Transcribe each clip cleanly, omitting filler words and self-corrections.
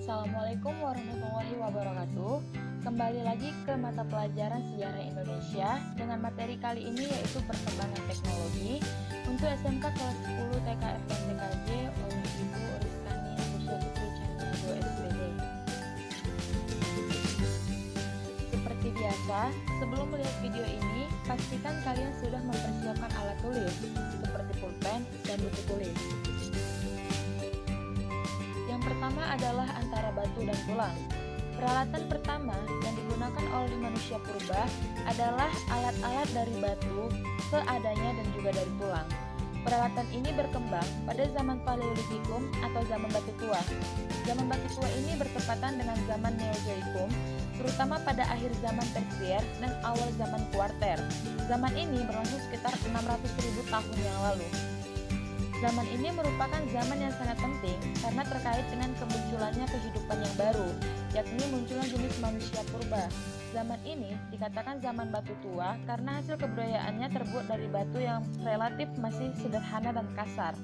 Assalamualaikum warahmatullahi wabarakatuh. Kembali lagi ke mata pelajaran Sejarah Indonesia dengan materi kali ini yaitu perkembangan teknologi untuk SMK kelas 10 TKF dan TKJ oleh Ibu Rizkani Pusya Putri Caniago SPD. Seperti biasa, sebelum melihat video ini, pastikan kalian sudah mempersiapkan alat tulis seperti pulpen dan buku tulis. Yang pertama adalah antara batu dan tulang. Peralatan pertama yang digunakan oleh manusia purba adalah alat-alat dari batu seadanya dan juga dari tulang. Peralatan ini berkembang pada zaman Paleolitikum atau zaman batu tua. Zaman batu tua ini bertepatan dengan zaman Neozoikum, terutama pada akhir zaman Tersier dan awal zaman Kuarter. Zaman ini berlangsung sekitar 600.000 tahun yang lalu. Zaman ini merupakan zaman yang sangat penting karena terkait dengan kemunculannya kehidupan yang baru, yakni munculnya jenis manusia purba. Zaman ini dikatakan zaman batu tua karena hasil kebudayaannya terbuat dari batu yang relatif masih sederhana dan kasar.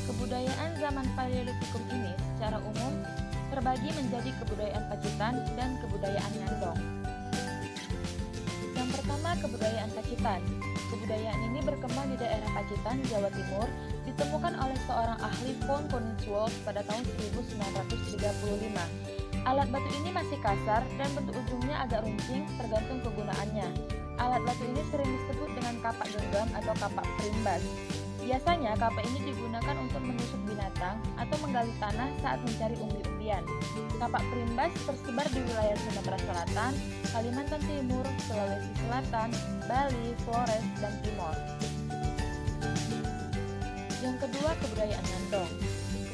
Kebudayaan zaman Paleolitikum ini secara umum terbagi menjadi kebudayaan Pacitan dan kebudayaan Ngandong. Yang pertama, kebudayaan Pacitan. Kebudayaan ini berkembang di daerah Pacitan, Jawa Timur, ditemukan oleh seorang ahli von Konigswald pada tahun 1935. Alat batu ini masih kasar dan bentuk ujungnya agak runcing tergantung kegunaannya. Alat batu ini sering disebut dengan kapak genggam atau kapak perimbas. Biasanya kapak ini digunakan untuk menusuk binatang atau menggali tanah saat mencari umbi-umbian. Kapak perimbas tersebar di wilayah Sumatera Selatan, Kalimantan Timur, Sulawesi Selatan, Bali, Flores, dan Timor. Yang kedua, kebudayaan Ngandong.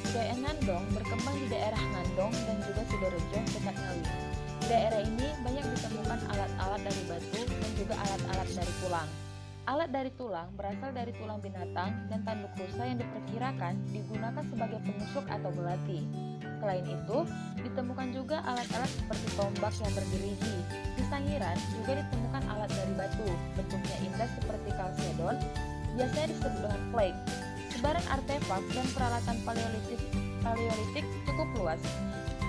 Kebudayaan Ngandong berkembang di daerah Ngandong dan juga Sidorejo, dekat Ngawi. Di daerah ini banyak ditemukan alat-alat dari batu dan juga alat-alat dari tulang. Alat dari tulang berasal dari tulang binatang dan tanduk rusa yang diperkirakan digunakan sebagai penusuk atau belati. Selain itu, ditemukan juga alat-alat seperti tombak yang bergerigi. Di Sangiran juga ditemukan alat dari batu, bentuknya indah seperti kalsedon, biasanya disebut dengan flake. Sebaran artefak dan peralatan paleolitik cukup luas.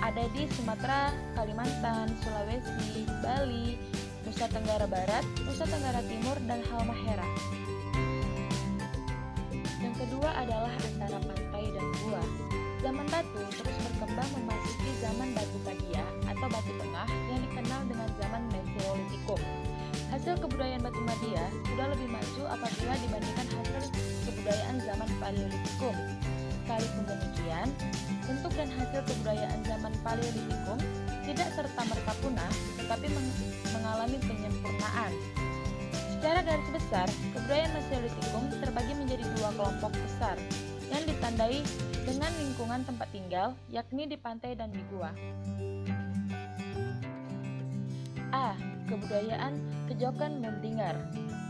Ada di Sumatera, Kalimantan, Sulawesi, Bali, Nusa Tenggara Barat, Nusa Tenggara Timur, dan Halmahera. Yang kedua adalah antara pantai dan gua. Zaman batu terus berkembang memasuki zaman batu Kadia atau batu tengah yang dikenal dengan zaman Mesolitikum. Hasil kebudayaan batu Madia sudah lebih maju apabila dibandingkan hasil kebudayaan zaman Paleolitikum. Sekalipun demikian, bentuk dan hasil kebudayaan zaman Paleolitikum tidak serta-merta punah, tetapi mengalami penyempurnaan. Secara garis besar, kebudayaan Mesolitikum terbagi menjadi dua kelompok besar yang ditandai dengan lingkungan tempat tinggal, yakni di pantai dan di gua. A. Kebudayaan Kejoken Muntinger.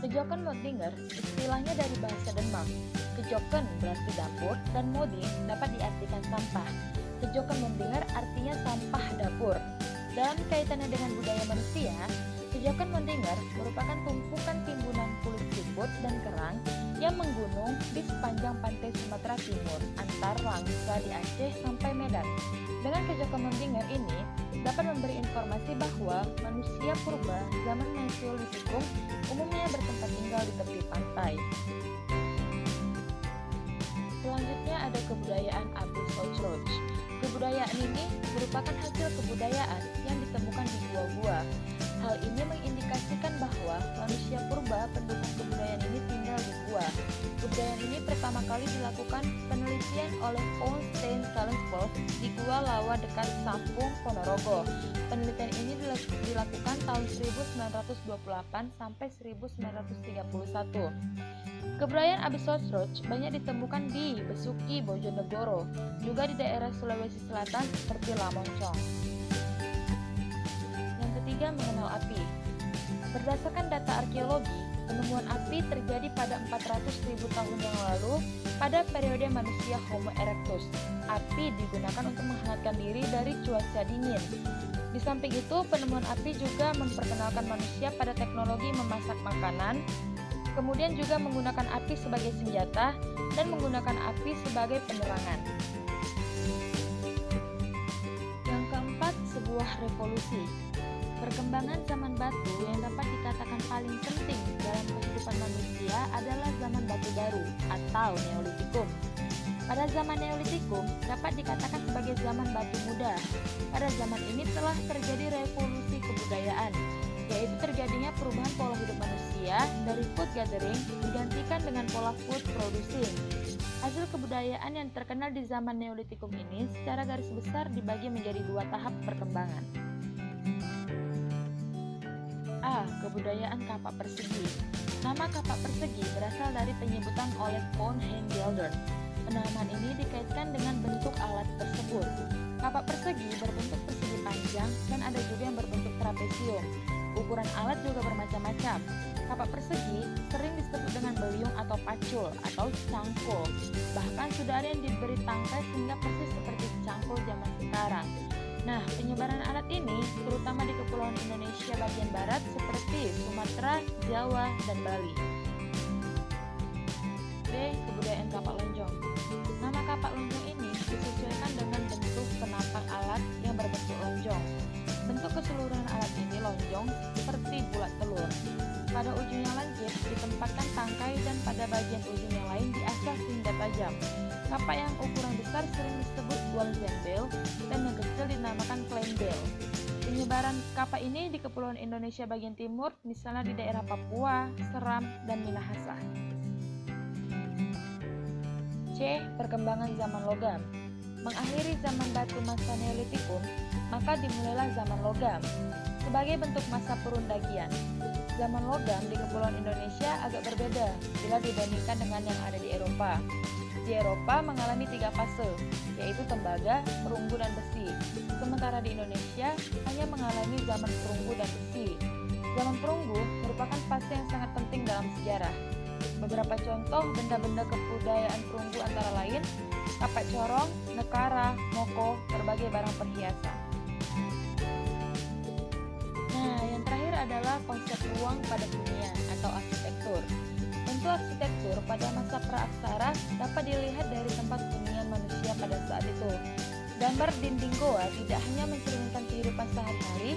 Kejoken Muntinger istilahnya dari bahasa Denmark. Kejoken berarti dapur dan moding dapat diartikan sampah. Kejoken Muntinger artinya sampah dapur. Dalam kaitannya dengan budaya manusia, Kejoken Muntinger merupakan tumpukan timbunan kulit siput dan kerang yang menggunung di sepanjang pantai Sumatera Timur, antar Langsa di Aceh sampai Medan. Dengan Kejoken Muntinger ini dapat memberi informasi bahwa manusia purba zaman Mesolitikum umumnya bertempat tinggal di tepi pantai. Selanjutnya ada kebudayaan Abu Sojroch. Kebudayaan ini merupakan hasil kebudayaan yang ditemukan di gua-gua. Hal ini mengindikasikan bahwa manusia purba pendukung kebudayaan ini tinggal di gua. Kebudayaan ini pertama kali dilakukan penelitian oleh Ornstein Kallenspolf di Gua Lawa dekat Sampung, Ponorogo. Penelitian ini dilakukan tahun 1928 sampai 1931. Kebudayaan Abu Sojroch banyak ditemukan di Besuki, Bojonegoro, juga di daerah Sulawesi Selatan seperti Lamoncong. Yang ketiga, mengenal api. Berdasarkan data arkeologi, penemuan api terjadi pada 400.000 tahun yang lalu pada periode manusia Homo erectus. Api digunakan untuk menghangatkan diri dari cuaca dingin. Di samping itu, penemuan api juga memperkenalkan manusia pada teknologi memasak makanan, kemudian juga menggunakan api sebagai senjata dan menggunakan api sebagai penerangan. revolusi. Perkembangan zaman batu yang dapat dikatakan paling penting dalam kehidupan manusia adalah zaman batu baru atau Neolitikum. Pada zaman Neolitikum dapat dikatakan sebagai zaman batu muda. Pada zaman ini telah terjadi revolusi kebudayaan, yaitu terjadinya perubahan pola hidup manusia dari food gathering digantikan dengan pola food producing. Hasil kebudayaan yang terkenal di zaman Neolitikum ini secara garis besar dibagi menjadi dua tahap perkembangan. A. Kebudayaan kapak persegi. Nama kapak persegi berasal dari penyebutan oleh von Heijlders. Penamaan ini dikaitkan dengan bentuk alat tersebut. Kapak persegi berbentuk persegi panjang dan ada juga yang berbentuk trapesium. Ukuran alat juga bermacam-macam. Kapak persegi sering disebut dengan beliung atau pacul atau cangkul. Bahkan sudah ada yang diberi tangkai sehingga persis seperti cangkul zaman sekarang. Nah, penyebaran alat ini terutama di kepulauan Indonesia bagian barat seperti Sumatera, Jawa, dan Bali. B. Kebudayaan kapak lonjong. Nama kapak lonjong ini disesuaikan dengan bentuk penampang alat yang berbentuk lonjong. Bentuk keseluruhan alat ini lonjong seperti bulat telur. Pada ujung yang lancip ditempatkan tangkai dan pada bagian ujung yang lain diasah hingga tajam. Kapak yang ukuran besar sering disebut Walzenbell dan yang kecil dinamakan Kleinbell. Penyebaran kapak ini di kepulauan Indonesia bagian timur, misalnya di daerah Papua, Seram, dan Minahasa. C. Perkembangan zaman logam. Mengakhiri zaman batu masa Neolitikum, maka dimulailah zaman logam sebagai bentuk masa perundagian. Zaman logam di kepulauan Indonesia agak berbeda bila dibandingkan dengan yang ada di Eropa. Di Eropa mengalami 3 fase, yaitu tembaga, perunggu, dan besi. Sementara di Indonesia hanya mengalami zaman perunggu dan besi. Zaman perunggu merupakan fase yang sangat penting dalam sejarah. Beberapa contoh benda-benda kebudayaan perunggu antara lain kapak corong, nekara, moko, berbagai barang perhiasan. Nah, yang terakhir adalah konsep ruang pada hunian atau arsitektur. Bentuk arsitektur pada masa praaksara dapat dilihat dari tempat hunian manusia pada saat itu. Gambar dinding goa tidak hanya mencerminkan kehidupan sehari-hari,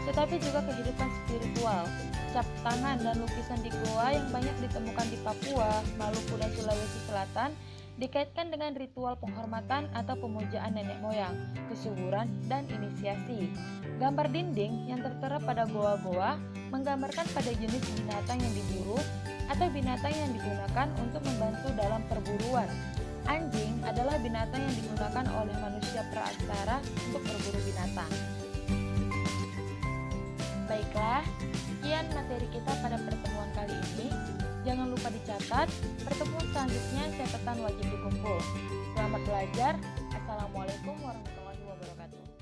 tetapi juga kehidupan spiritual. Cap tangan dan lukisan di goa yang banyak ditemukan di Papua, Maluku, dan Sulawesi Selatan dikaitkan dengan ritual penghormatan atau pemujaan nenek moyang, kesuburan, dan inisiasi. Gambar dinding yang tertera pada goa-goa menggambarkan pada jenis binatang yang diburu atau binatang yang digunakan untuk membantu dalam perburuan. Anjing adalah binatang yang digunakan oleh manusia praaksara untuk berburu binatang. Baiklah, sekian materi kita pada pertemuan kali ini. Jangan lupa dicatat, pertemuan selanjutnya catatan wajib dikumpul. Selamat belajar. Assalamualaikum warahmatullahi wabarakatuh.